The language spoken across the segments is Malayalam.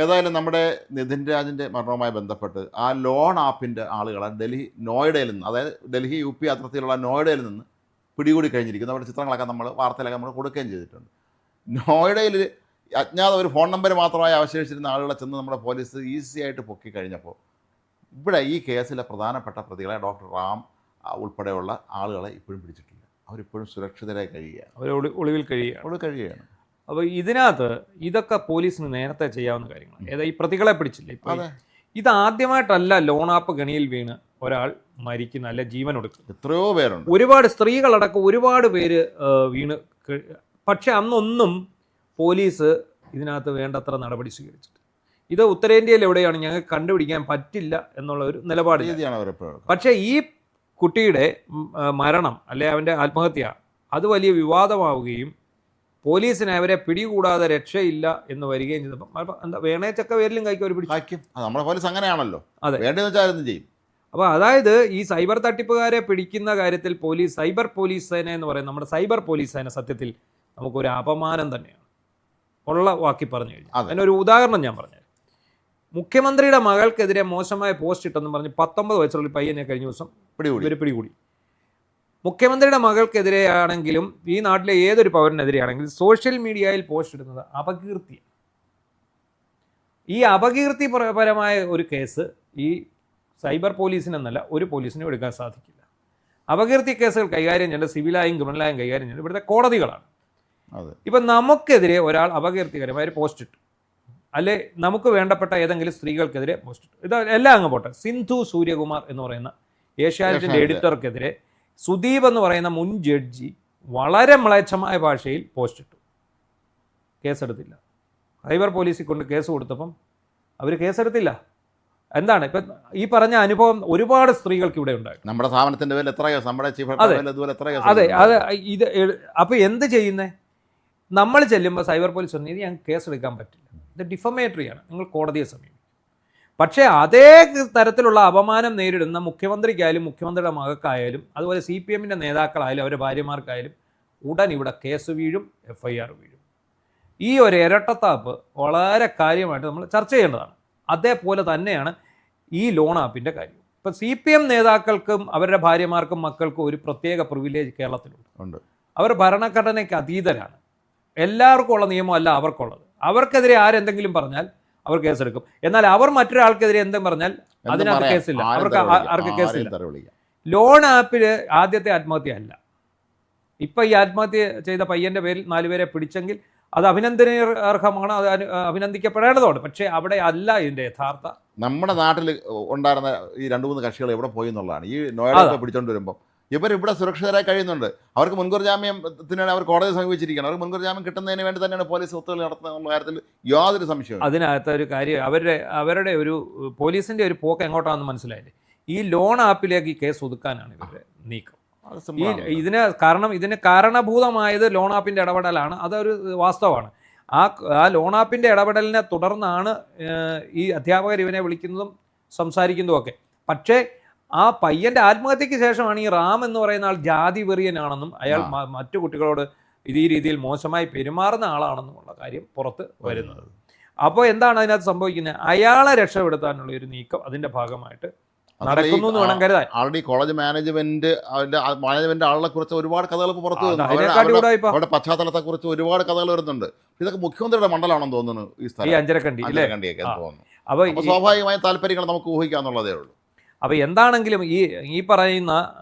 ഏതായാലും നമ്മുടെ നിതിൻ രാജിൻ്റെ മരണവുമായി ബന്ധപ്പെട്ട് ആ ലോൺ ആപ്പിൻ്റെ ആളുകളെ നോയിഡയിൽ നിന്ന്, അതായത് ഡൽഹി UP അതിർത്തിയിലുള്ള നോയിഡയിൽ നിന്ന് പിടികൂടി കഴിഞ്ഞിരിക്കുന്നു. അവരുടെ ചിത്രങ്ങളൊക്കെ നമ്മൾ വാർത്തയിലൊക്കെ നമ്മൾ കൊടുക്കുകയും ചെയ്തിട്ടുണ്ട്. നോയിഡയിൽ അജ്ഞാത ഒരു ഫോൺ നമ്പർ മാത്രമായി അവശേഷിച്ചിരുന്ന ആളുകളെ ചെന്ന് നമ്മുടെ പോലീസ് ഈസി ആയിട്ട് പൊക്കി കഴിഞ്ഞപ്പോൾ ഇവിടെ ഈ കേസിലെ പ്രധാനപ്പെട്ട പ്രതികളെ ഡോക്ടർ റാം ഉൾപ്പെടെയുള്ള ആളുകളെ ഇപ്പോഴും പിടിച്ചിട്ടില്ല. അവരിപ്പോഴും സുരക്ഷിതരായി കഴിയുകയാണ്, അവർ ഒളിവിൽ കഴിയുകയാണ്. അപ്പോൾ ഇതിനകത്ത് ഇതൊക്കെ പോലീസിന് നേരത്തെ ചെയ്യാവുന്ന കാര്യങ്ങൾ. ഈ പ്രതികളെ പിടിച്ചില്ല. ഇപ്പോൾ ഇതാദ്യമായിട്ടല്ല ലോൺ ആപ്പ് ഗണിയിൽ വീണ് ഒരാൾ മരിക്കുന്ന, അല്ലെ ജീവൻ ഒടുക്കുന്നത്. എത്രയോ പേരുണ്ട്, ഒരുപാട് സ്ത്രീകളടക്കം ഒരുപാട് പേര് വീണ്. പക്ഷെ അന്നൊന്നും പോലീസ് ഇതിനകത്ത് വേണ്ടത്ര നടപടി സ്വീകരിച്ചിട്ട്. ഇത് ഉത്തരേന്ത്യയിൽ എവിടെയാണ് ഞങ്ങൾക്ക് കണ്ടുപിടിക്കാൻ പറ്റില്ല എന്നുള്ള ഒരു നിലപാട്. പക്ഷേ ഈ കുട്ടിയുടെ മരണം, അല്ലെ അവൻ്റെ ആത്മഹത്യ, അത് വലിയ വിവാദമാവുകയും പോലീസിനെ അവരെ പിടികൂടാതെ രക്ഷയില്ല എന്ന് വരികയും ചെയ്തപ്പോൾ എന്താ വേണേച്ചക്ക പേരിലും കൈക്ക് അവർ പിടിക്കും. നമ്മുടെ പോലീസ് അങ്ങനെയാണല്ലോ, അതെ, വേണ്ടതെന്ന് വെച്ചാൽ ചെയ്യും. അപ്പോൾ അതായത് ഈ സൈബർ തട്ടിപ്പുകാരെ പിടിക്കുന്ന കാര്യത്തിൽ പോലീസ്, സൈബർ പോലീസ് സേന എന്ന് പറയുന്നത് നമ്മുടെ സൈബർ പോലീസ് സേന സത്യത്തിൽ നമുക്കൊരു അപമാനം തന്നെയാണ്, ഉള്ള വാക്കി പറഞ്ഞു കഴിഞ്ഞാൽ. അതിനൊരു ഉദാഹരണം ഞാൻ പറഞ്ഞു. മുഖ്യമന്ത്രിയുടെ മകൾക്കെതിരെ മോശമായ പോസ്റ്റ് ഇട്ടെന്ന് പറഞ്ഞ് 19 വയസ്സുള്ള പയ്യനെ കഴിഞ്ഞ ദിവസം ഇവർ പിടികൂടി. മുഖ്യമന്ത്രിയുടെ മകൾക്കെതിരെ ആണെങ്കിലും ഈ നാട്ടിലെ ഏതൊരു പൗരനെതിരെയാണെങ്കിലും സോഷ്യൽ മീഡിയയിൽ പോസ്റ്റ് ഇടുന്നത് അപകീർത്തിയാണ്. ഈ അപകീർത്തിപരമായ ഒരു കേസ് ഈ സൈബർ പോലീസിനെന്നല്ല ഒരു പോലീസിനും എടുക്കാൻ സാധിക്കില്ല. അപകീർത്തി കേസുകൾ കൈകാര്യം ചെയ്യേണ്ട സിവിലായും ക്രിമിനലായും കൈകാര്യം ചെയ്യേണ്ട ഇവിടുത്തെ കോടതികളാണ്. ഇപ്പം നമുക്കെതിരെ ഒരാൾ അപകീർത്തികരമായ ഒരു പോസ്റ്റ് ഇട്ടു, അല്ലെ നമുക്ക് വേണ്ടപ്പെട്ട ഏതെങ്കിലും സ്ത്രീകൾക്കെതിരെ പോസ്റ്റ് ഇട്ടു, ഇത് എല്ലാം അങ്ങ് പോട്ടെ. സിന്ധു സൂര്യകുമാർ എന്ന് പറയുന്ന ഏഷ്യാനെറ്റിൻ്റെ എഡിറ്റർക്കെതിരെ സുദീപ് എന്ന് പറയുന്ന മുൻ ജഡ്ജി വളരെ മ്ലേച്ഛമായ ഭാഷയിൽ പോസ്റ്റ് ഇട്ടു. കേസെടുത്തില്ല. സൈബർ പോലീസിൽ കൊണ്ട് കേസ് കൊടുത്തപ്പം അവർ കേസെടുത്തില്ല. എന്താണ് ഇപ്പം ഈ പറഞ്ഞ അനുഭവം ഒരുപാട് സ്ത്രീകൾക്ക് ഇവിടെ ഉണ്ടായി. നമ്മുടെ സ്ഥാപനത്തിൻ്റെ പേരിൽ എത്രയോ, നമ്മുടെ അതെ അതെ. ഇത് അപ്പോൾ എന്ത് ചെയ്യുന്നേ? നമ്മൾ ചെല്ലുമ്പോൾ സൈബർ പോലീസ് പറഞ്ഞു ഇത് ഞങ്ങൾക്ക് കേസെടുക്കാൻ പറ്റില്ല, ഇത് ഡിഫമേറ്ററിയാണ്, നിങ്ങൾ കോടതിയെ സമീപിക്കും. പക്ഷേ അതേ തരത്തിലുള്ള അപമാനം നേരിടുന്ന മുഖ്യമന്ത്രിക്കായാലും മുഖ്യമന്ത്രിയുടെ മകൾക്കായാലും അതുപോലെ CPMൻ്റെ നേതാക്കളായാലും അവരുടെ ഭാര്യമാർക്കായാലും ഉടൻ ഇവിടെ കേസ് വീഴും, FIR വീഴും. ഈ ഒരു ഇരട്ടത്താപ്പ് വളരെ കാര്യമായിട്ട് നമ്മൾ ചർച്ച ചെയ്യേണ്ടതാണ്. അതേപോലെ തന്നെയാണ് ഈ ലോൺ ആപ്പിൻ്റെ കാര്യം. ഇപ്പം CPM നേതാക്കൾക്കും അവരുടെ ഭാര്യമാർക്കും മക്കൾക്കും ഒരു പ്രത്യേക പ്രിവിലേജ് കേരളത്തിലുണ്ട്. അവർ ഭരണഘടനയ്ക്ക് അതീതരാണ്. എല്ലാവർക്കും ഉള്ള നിയമമല്ല അവർക്കുള്ളത്. അവർക്കെതിരെ ആരെന്തെങ്കിലും പറഞ്ഞാൽ അവർ കേസെടുക്കും. എന്നാൽ അവർ മറ്റൊരാൾക്കെതിരെ എന്തും പറഞ്ഞാൽ അതിനകത്ത് കേസില്ല, ആർക്ക് കേസില്ല. ലോൺ ആപ്പിൽ ആദ്യത്തെ ആത്മഹത്യ അല്ല. ഇപ്പം ഈ ആത്മഹത്യ ചെയ്ത പയ്യൻ്റെ പേരിൽ 4 പേരെ പിടിച്ചെങ്കിൽ അത് അഭിനന്ദനാർഹമാണ്, അത് അഭിനന്ദിക്കപ്പെടേണ്ടതുണ്ട്. പക്ഷേ അവിടെ അല്ല ഇതിൻ്റെ യഥാർത്ഥ. നമ്മുടെ നാട്ടിൽ ഉണ്ടായിരുന്ന ഈ 2-3 കക്ഷികൾ എവിടെ പോയി എന്നുള്ളതാണ്. ഈ നോയിഡ പിടിച്ചോണ്ട് വരുമ്പോൾ ഇവരിവിടെ സുരക്ഷിതരായി കഴിയുന്നുണ്ട്. അവർക്ക് മുൻകൂർ ജാമ്യത്തിനാണ് അവർ കോടതിയെ സമീപിച്ചിരിക്കുന്നത്. അവർക്ക് മുൻകൂർ ജാമ്യം കിട്ടുന്നതിന് വേണ്ടി തന്നെയാണ് പോലീസ് ഒത്തുകളി നടത്തുന്ന കാര്യത്തിൽ യാതൊരു സംശയവും. അതിനകത്ത് ഒരു കാര്യം, അവരുടെ ഒരു പോലീസിൻ്റെ ഒരു പോക്ക് എങ്ങോട്ടാണെന്ന് മനസ്സിലായില്ലേ? ഈ ലോൺ ആപ്പിലേക്ക് ഈ കേസ് ഒതുക്കാനാണ് ഇവരുടെ നീക്കം. ഇതിന് കാരണഭൂതമായത് ലോൺ ആപ്പിൻ്റെ ഇടപെടലാണ്. അതൊരു വാസ്തവമാണ്. ആ ലോൺ ആപ്പിൻ്റെ ഇടപെടലിനെ തുടർന്നാണ് ഈ അധ്യാപകർ ഇവനെ വിളിക്കുന്നതും സംസാരിക്കുന്നതും ഒക്കെ. പക്ഷേ ആ പയ്യൻ്റെ ആത്മഹത്യക്ക് ശേഷമാണ് ഈ റാം എന്ന് പറയുന്ന ആൾ ജാതി വെറിയനാണെന്നും അയാൾ മറ്റു കുട്ടികളോട് ഈ രീതിയിൽ മോശമായി പെരുമാറുന്ന ആളാണെന്നുമുള്ള കാര്യം പുറത്ത് വരുന്നത്. അപ്പോൾ എന്താണ് അതിനകത്ത് സംഭവിക്കുന്നത്? അയാളെ രക്ഷപ്പെടുത്താനുള്ള ഒരു നീക്കം അതിൻ്റെ ഭാഗമായിട്ട് നടക്കുന്നു എന്ന് വേണം കരുതാൻ. ആൾറെഡി കോളേജ് മാനേജ്മെന്റ് ആളുകളെ കുറിച്ച് ഒരുപാട് കഥകൾ പുറത്തു വരുന്നു. അവരുടെ പശ്ചാത്തലത്തെ കുറിച്ച് ഒരുപാട് കഥകൾ വരുന്നുണ്ട്. ഇതൊക്കെ മുഖ്യമന്ത്രിയുടെ മണ്ഡലമാണെന്ന് തോന്നുന്നു ഈ അഞ്ചരക്കണ്ടിയൊക്കെ തോന്നുന്നു. അപ്പോൾ സ്വാഭാവികമായ താല്പര്യങ്ങൾ നമുക്ക് ഊഹിക്കാന്നുള്ളതേ ഉള്ളൂ. അപ്പോൾ എന്താണെങ്കിലും ഈ പറയുന്ന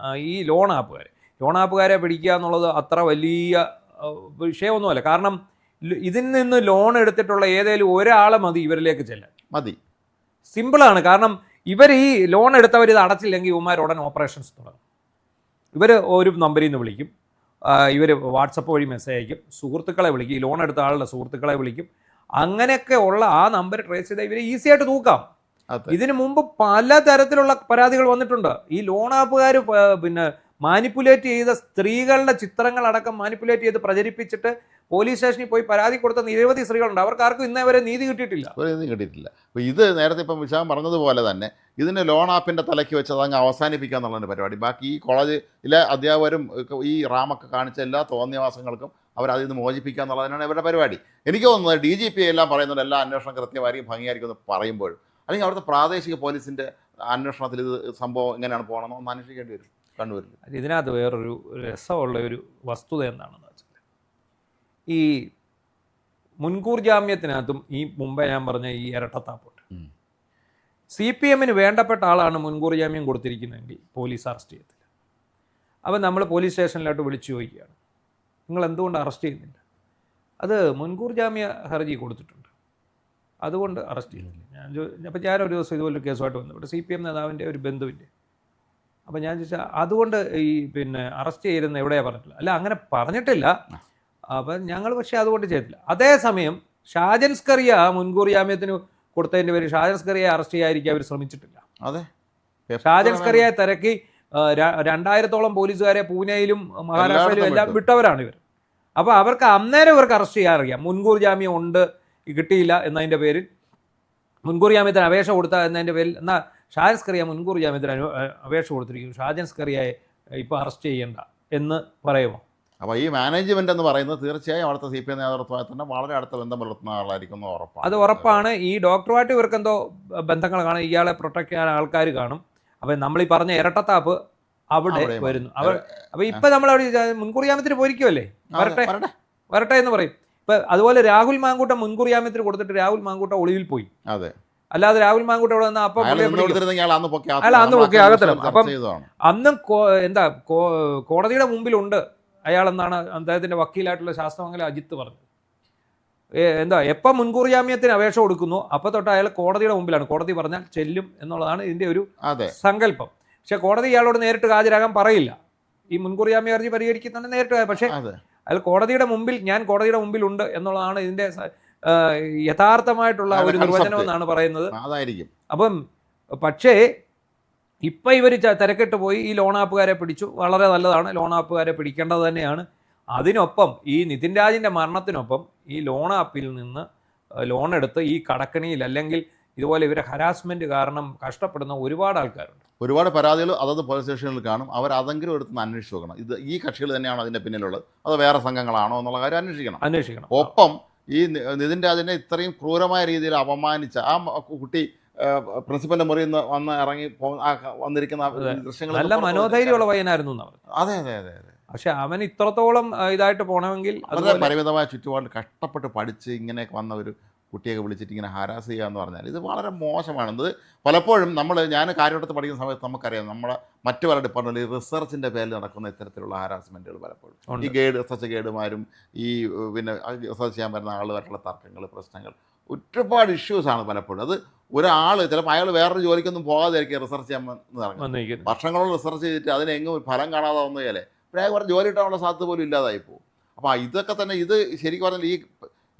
ഈ ലോൺ ആപ്പുകാരെ പിടിക്കുക എന്നുള്ളത് അത്ര വലിയ വിഷയമൊന്നുമല്ല. കാരണം ഇതിൽ നിന്ന് ലോൺ എടുത്തിട്ടുള്ള ഏതെങ്കിലും ഒരാളെ മതി ഇവരിലേക്ക് ചെല്ലാൻ. മതി, സിമ്പിളാണ്. കാരണം ഇവർ ഈ ലോൺ എടുത്തവർ ഇത് അടച്ചില്ലെങ്കിൽ ഇവന്മാർ ഉടൻ ഓപ്പറേഷൻസ് തുടങ്ങും. ഇവർ ഒരു നമ്പറിൽ നിന്ന് വിളിക്കും, ഇവർ വാട്സപ്പ് വഴി മെസ്സേജ് അയക്കും, സുഹൃത്തുക്കളെ വിളിക്കും, ഈ ലോൺ എടുത്ത ആളുടെ സുഹൃത്തുക്കളെ വിളിക്കും. അങ്ങനെയൊക്കെ ഉള്ള ആ നമ്പർ ട്രേസ് ചെയ്താൽ ഇവരെ ഈസി ആയിട്ട് തൂക്കാം. ഇതിനു മുമ്പ് പലതരത്തിലുള്ള പരാതികൾ വന്നിട്ടുണ്ട്. ഈ ലോൺ ആപ്പുകാർ മാനിപ്പുലേറ്റ് ചെയ്ത സ്ത്രീകളുടെ ചിത്രങ്ങളടക്കം മാനിപ്പുലേറ്റ് ചെയ്ത് പ്രചരിപ്പിച്ചിട്ട് പോലീസ് സ്റ്റേഷനിൽ പോയി പരാതി കൊടുത്ത നിരവധി സ്ത്രീകളുണ്ട്. അവർക്ക് ആർക്കും ഇന്നേ വരെ നീതി കിട്ടിയിട്ടില്ല. ഒന്നും കിട്ടിയിട്ടില്ല. അപ്പോൾ ഇത് നേരത്തെ ഇപ്പം വിശാഖം പറഞ്ഞതുപോലെ തന്നെ ഇതിന് ലോൺ ആപ്പിൻ്റെ തലയ്ക്ക് വെച്ച് അതങ്ങ് അവസാനിപ്പിക്കുക എന്നുള്ളതിൻ്റെ പരിപാടി. ബാക്കി ഈ കോളേജിലെ അധ്യാപകരും ഈ റാമൊക്കെ കാണിച്ച എല്ലാ തോന്നിയവാസങ്ങൾക്കും അവരതിൽ നിന്ന് മോചിപ്പിക്കുക എന്നുള്ളതിനാണ് ഇവരുടെ പരിപാടി. എനിക്ക് തോന്നുന്നത് DGP എല്ലാം പറയുന്നുണ്ട് എല്ലാ അന്വേഷണം കൃത്യമായിരിക്കും ഭംഗിയായിരിക്കും എന്ന് പറയുമ്പോഴും, അല്ലെങ്കിൽ അവിടുത്തെ പ്രാദേശിക പോലീസിൻ്റെ അന്വേഷണത്തിൽ ഇത് സംഭവം എങ്ങനെയാണ് പോകണമെന്ന് ഒന്ന് അന്വേഷിക്കേണ്ടി വരും കണ്ണൂരിൽ. ഇതിനകത്ത് വേറൊരു രസമുള്ള ഒരു വസ്തുത എന്താണെന്ന് വെച്ചാൽ, ഈ മുൻകൂർ ജാമ്യത്തിനകത്തും ഈ മുമ്പേ ഞാൻ പറഞ്ഞ ഈ ഇരട്ടത്താപ്പുണ്ട്. CPM-ന് വേണ്ടപ്പെട്ട ആളാണ് മുൻകൂർ ജാമ്യം കൊടുത്തിരിക്കുന്നതെങ്കിൽ പോലീസ് അറസ്റ്റ് ചെയ്യത്തില്ല. അപ്പം നമ്മൾ പോലീസ് സ്റ്റേഷനിലോട്ട് വിളിച്ചു ചോദിക്കുകയാണ്, നിങ്ങൾ എന്തുകൊണ്ട് അറസ്റ്റ് ചെയ്യുന്നില്ല? അത് മുൻകൂർ ജാമ്യ ഹർജി കൊടുത്തിട്ടുണ്ട്, അതുകൊണ്ട് അറസ്റ്റ് ചെയ്യുന്നില്ല. അപ്പോൾ ഞാനൊരു ദിവസം ഇതുപോലൊരു കേസുമായിട്ട് ബന്ധപ്പെട്ടു CPM നേതാവിൻ്റെ ഒരു ബന്ധുവിൻ്റെ. അപ്പോൾ ഞാൻ ചോദിച്ചാൽ അതുകൊണ്ട് ഈ അറസ്റ്റ് ചെയ്തിരുന്ന എവിടെയാണ് പറഞ്ഞിട്ടില്ല. അല്ല, അങ്ങനെ പറഞ്ഞിട്ടില്ല. അപ്പം ഞങ്ങൾ പക്ഷേ അതുകൊണ്ട് ചെയ്തില്ല. അതേസമയം ഷാജൻ സ്കറിയ മുൻകൂർ ജാമ്യത്തിന് കൊടുത്തതിൻ്റെ പേര് ഷാജൻ സ്കറിയെ അറസ്റ്റ് ചെയ്യാതിരിക്കാൻ അവർ ശ്രമിച്ചിട്ടില്ല. അതെ, ഷാജൻ സ്കറിയെ തിരക്കി 2000-ഓളം പോലീസുകാരെ പൂനെയിലും മഹാരാഷ്ട്രയിലും എല്ലാം വിട്ടവരാണ് ഇവർ. അപ്പോൾ അവർക്ക് അന്നേരം ഇവർക്ക് അറസ്റ്റ് ചെയ്യാൻ അറിയാം. മുൻകൂർ ജാമ്യം ഉണ്ട്, കിട്ടിയില്ല എന്നതിൻ്റെ പേരിൽ, മുൻകൂർ ജാമ്യത്തിന് അപേക്ഷ കൊടുത്ത എന്നതിൻ്റെ പേരിൽ, എന്നാൽ ഷാജൻ സ്കറിയ മുൻകൂർ ജാമ്യത്തിന് അപേക്ഷ കൊടുത്തിരിക്കുന്നു, ഷാജൻ സ്കറിയയെ ഇപ്പോൾ അറസ്റ്റ് ചെയ്യേണ്ട എന്ന് പറയുമോ? അപ്പോൾ ഈ മാനേജ്മെൻ്റ് എന്ന് പറയുന്നത് തീർച്ചയായും അവിടുത്തെ CPM നേതൃത്വമായി തന്നെ വളരെ അടുത്ത ബന്ധം പുലർത്തുന്ന ആളായിരിക്കും എന്ന് ഉറപ്പാണ്. അത് ഉറപ്പാണ്. ഈ ഡോക്ടറുമായിട്ട് ഇവർക്ക് എന്തോ ബന്ധങ്ങൾ കാണും, ഇയാളെ പ്രൊട്ടക്ട് ചെയ്യാൻ ആൾക്കാർ കാണും. അപ്പം നമ്മൾ ഈ പറഞ്ഞ ഇരട്ടത്താപ്പ് അവിടെ വരുന്നു. അപ്പോൾ ഇപ്പം നമ്മളവിടെ മുൻകൂർ ജാമ്യത്തിന് പോയിരിക്കുമല്ലേ, വരട്ടെ എന്ന് പറയും. ഇപ്പം അതുപോലെ രാഹുൽ മാങ്കൂട്ടം മുൻകൂർ ജാമ്യത്തിന് കൊടുത്തിട്ട് രാഹുൽ മാങ്കൂട്ടം ഒളിവിൽ പോയി. അതെ, അല്ലാതെ രാഹുൽ മാങ്കൂട്ടം ഇവിടെ വന്നാൽ അപ്പം അന്ന് പൊക്കി അകത്തണം. അപ്പം അന്നും കോടതിയുടെ മുമ്പിലുണ്ട് അയാളെന്നാണ് അദ്ദേഹത്തിൻ്റെ വക്കീലായിട്ടുള്ള ശാസ്ത്രമംഗലം അജിത്ത് പറഞ്ഞത്. എപ്പം മുൻകൂർ ജാമ്യത്തിന് അപേക്ഷ കൊടുക്കുന്നു അപ്പോൾ തൊട്ട് അയാൾ കോടതിയുടെ മുമ്പിലാണ്. കോടതി പറഞ്ഞാൽ ചെല്ലും എന്നുള്ളതാണ് ഇതിൻ്റെ ഒരു സങ്കല്പം. പക്ഷേ കോടതി ഇയാളോട് നേരിട്ട് ഹാജരാകാൻ പറയില്ല. ഈ മുൻകൂർ ജാമ്യ ഹർജി പരിഹരിക്കുന്നുണ്ട് നേരിട്ട്. പക്ഷേ അയാൾ കോടതിയുടെ മുമ്പിൽ, ഞാൻ കോടതിയുടെ മുമ്പിലുണ്ട് എന്നുള്ളതാണ് ഇതിൻ്റെ യഥാർത്ഥമായിട്ടുള്ള ഒരു നിർവചനം എന്നാണ് പറയുന്നത്. അപ്പം പക്ഷേ ഇപ്പം ഇവർ തിരക്കിട്ട് പോയി ഈ ലോൺ ആപ്പുകാരെ പിടിച്ചു. വളരെ നല്ലതാണ്, ലോൺ ആപ്പുകാരെ പിടിക്കേണ്ടത് തന്നെയാണ്. അതിനൊപ്പം ഈ നിതിൻ രാജിൻ്റെ മരണത്തിനൊപ്പം ഈ ലോൺ ആപ്പിൽ നിന്ന് ലോൺ എടുത്ത് ഈ കടക്കണിയിൽ അല്ലെങ്കിൽ ഇതുപോലെ ഇവരെ ഹരാസ്മെൻറ്റ് കാരണം കഷ്ടപ്പെടുന്ന ഒരുപാട് ആൾക്കാരുണ്ട്. ഒരുപാട് പരാതികൾ അതത് പോലീസ് സ്റ്റേഷനിൽ കാണും. അവർ അതെങ്കിലും എടുത്ത് അന്വേഷിച്ച് നോക്കണം. ഇത് ഈ കക്ഷികൾ തന്നെയാണോ അതിൻ്റെ പിന്നിലുള്ളത്, അത് വേറെ സംഘങ്ങളാണോ എന്നുള്ള കാര്യം അന്വേഷിക്കണം. ഒപ്പം ഈ നിതിൻ രാജിനെ ഇത്രയും ക്രൂരമായ രീതിയിൽ അപമാനിച്ച ആ കുട്ടി പ്രിൻസിപ്പലിന്റെ മുറിയിൽ നിന്ന് വന്ന് ഇറങ്ങി വന്നിരിക്കുന്ന ദൃശ്യങ്ങൾ നല്ല മനോധൈര്യമുള്ള പയ്യനായിരുന്നു. അതെ അതെ അതെ അതെ. പക്ഷെ അവൻ ഇത്രത്തോളം ഇതായിട്ട് പോകണമെങ്കിൽ വളരെ പരിമിതമായ ചുറ്റുപാടിൽ കഷ്ടപ്പെട്ട് പഠിച്ച് ഇങ്ങനെയൊക്കെ വന്ന ഒരു കുട്ടിയൊക്കെ വിളിച്ചിട്ട് ഇങ്ങനെ ഹരാസ് ചെയ്യുക എന്ന് പറഞ്ഞാൽ ഇത് വളരെ മോശമാണ്. ഇത് പലപ്പോഴും ഞാൻ കാര്യവട്ടത്ത് പഠിക്കുന്ന സമയത്ത് നമുക്കറിയാം, നമ്മുടെ മറ്റു പല ഡിപ്പാർട്ട്മെൻറ്റിൽ ഈ റിസർച്ചിൻ്റെ പേരിൽ നടക്കുന്ന ഇത്തരത്തിലുള്ള ഹാരാസ്മെൻറ്റുകൾ പലപ്പോഴും ഈ റിസർച്ച് ഗൈഡുമാരും ഈ റിസർച്ച് ചെയ്യാൻ വരുന്ന ആളുമായിട്ടുള്ള തർക്കങ്ങൾ, പ്രശ്നങ്ങൾ, ഒരുപാട് ഇഷ്യൂസാണ് പലപ്പോഴും. അത് ഒരാൾ ചിലപ്പോൾ അയാൾ വേറൊരു ജോലിക്കൊന്നും പോകാതെയായിരിക്കും റിസർച്ച് ചെയ്യാൻ ഇറങ്ങും. വർഷങ്ങളോളം റിസർച്ച് ചെയ്തിട്ട് അതിനെങ്ങും ഫലം കാണാതെ വന്നുകയല്ലേ പിന്നെ അയാൾ കുറച്ച് ജോലി കിട്ടാനുള്ള സാധ്യത പോലും ഇല്ലാതായി പോകും. അപ്പോൾ ഇതൊക്കെ തന്നെ ഇത് ശരിക്കും പറഞ്ഞാൽ ഈ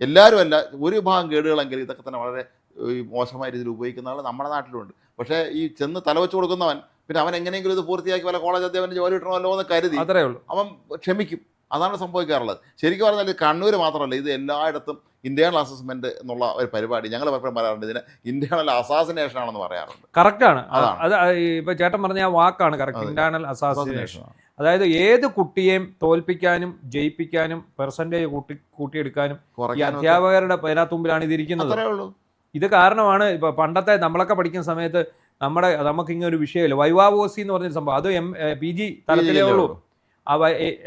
എല്ലാവരും അല്ല, ഒരു വിഭാഗം കേടുകളെങ്കിലും ഇതൊക്കെ തന്നെ വളരെ മോശമായ രീതിയിൽ ഉപയോഗിക്കുന്ന ആൾ നമ്മുടെ നാട്ടിലുണ്ട്. പക്ഷേ ഈ ചെന്ന് തലവെച്ച് കൊടുക്കുന്നവൻ പിന്നെ അവൻ എങ്ങനെയെങ്കിലും ഇത് പൂർത്തിയാക്കി വല്ല കോളേജ് അധ്യാപനം ജോലി കിട്ടണമല്ലോ എന്ന് കരുതി അവൻ ക്ഷമിക്കും. അതാണ് സംഭവിക്കാറുള്ളത്. ശരിക്കും പറഞ്ഞാൽ കണ്ണൂർ മാത്രമല്ല, ഇത് എല്ലായിടത്തും ഇന്റേണൽ അസസ്മെന്റ് എന്നുള്ള ഒരു പരിപാടി ഞങ്ങൾ പലപ്പോഴും പറയാറുണ്ട്. ഇതിന് ഇന്റേണൽ അസാസിനേഷൻ ആണെന്ന് പറയാറുണ്ട്. കറക്റ്റാണ്. അത് ഇപ്പൊ ചേട്ടൻ പറഞ്ഞ ആ വാക്കാണ് കറക്റ്റ്, ഇന്റേണൽ അസാസിനേഷൻ. അതായത് ഏത് കുട്ടിയെയും തോൽപ്പിക്കാനും ജയിപ്പിക്കാനും പെർസെൻറ്റേജ് കൂട്ടിയെടുക്കാനും ഈ അധ്യാപകരുടെ പേരാത്തുമ്പിലാണ് ഇതിരിക്കുന്നത്. ഇത് കാരണമാണ് ഇപ്പൊ പണ്ടത്തെ നമ്മളൊക്കെ പഠിക്കുന്ന സമയത്ത് നമുക്ക് ഇങ്ങനെ ഒരു വിഷയമില്ല, വൈവാവോസി എന്ന് പറഞ്ഞൊരു സംഭവം. അത് PG തലത്തിലേ ഉള്ളൂ.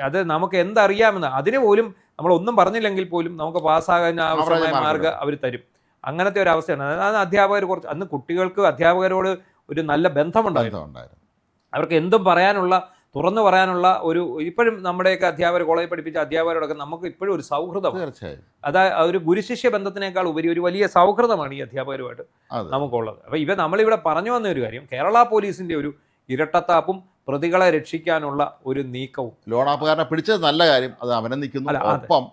അത് നമുക്ക് എന്തറിയാമെന്ന് അതിന് പോലും നമ്മളൊന്നും പറഞ്ഞില്ലെങ്കിൽ പോലും നമുക്ക് പാസ്സാകാൻ ആവശ്യമായ മാർഗ്ഗം അവർ തരും. അങ്ങനത്തെ ഒരു അവസ്ഥയാണ്. അതാണ് അധ്യാപകർ അന്ന് കുട്ടികൾക്ക് അധ്യാപകരോട് ഒരു നല്ല ബന്ധമുണ്ടായിരുന്നു. അവർക്ക് എന്തും പറയാനുള്ള, തുറന്നു പറയാനുള്ള ഒരു, ഇപ്പോഴും നമ്മുടെയൊക്കെ അധ്യാപകർ കോളേജിൽ പഠിപ്പിച്ച അധ്യാപകരോടൊക്കെ നമുക്ക് ഇപ്പോഴും ഒരു സൗഹൃദം. അതായത് ഒരു ഗുരുശിഷ്യ ബന്ധത്തിനേക്കാൾ ഉപരി ഒരു വലിയ സൗഹൃദമാണ് ഈ അധ്യാപകരുമായിട്ട് നമുക്കുള്ളത്. അപ്പോൾ നമ്മളിവിടെ പറഞ്ഞു വന്ന ഒരു കാര്യം, കേരള പോലീസിന്റെ ഒരു ഇരട്ടത്താപ്പും പ്രതികളെ രക്ഷിക്കാനുള്ള ഒരു നീക്കവും. ലോൺ ആപ്പുകാരനെ പിടിച്ചത് നല്ല കാര്യം, അത് അഭിനന്ദിക്കുന്നു. ഒപ്പം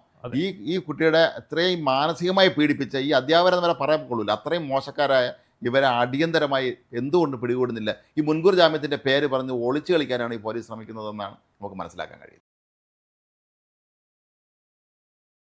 ഈ കുട്ടിയുടെ അത്രയും മാനസികമായി പീഡിപ്പിച്ച ഈ അധ്യാപകരെ വരെ പറയാൻ കൊള്ളൂല, അത്രയും മോശക്കാരായ ഇവരെ അടിയന്തരമായി എന്തുകൊണ്ട് പിടികൂടുന്നില്ല? ഈ മുൻകൂർ ജാമ്യത്തിൻ്റെ പേര് പറഞ്ഞ് ഒളിച്ചു കളിക്കാനാണ് ഈ പോലീസ് ശ്രമിക്കുന്നതെന്നാണ് നമുക്ക് മനസ്സിലാക്കാൻ കഴിയുന്നത്.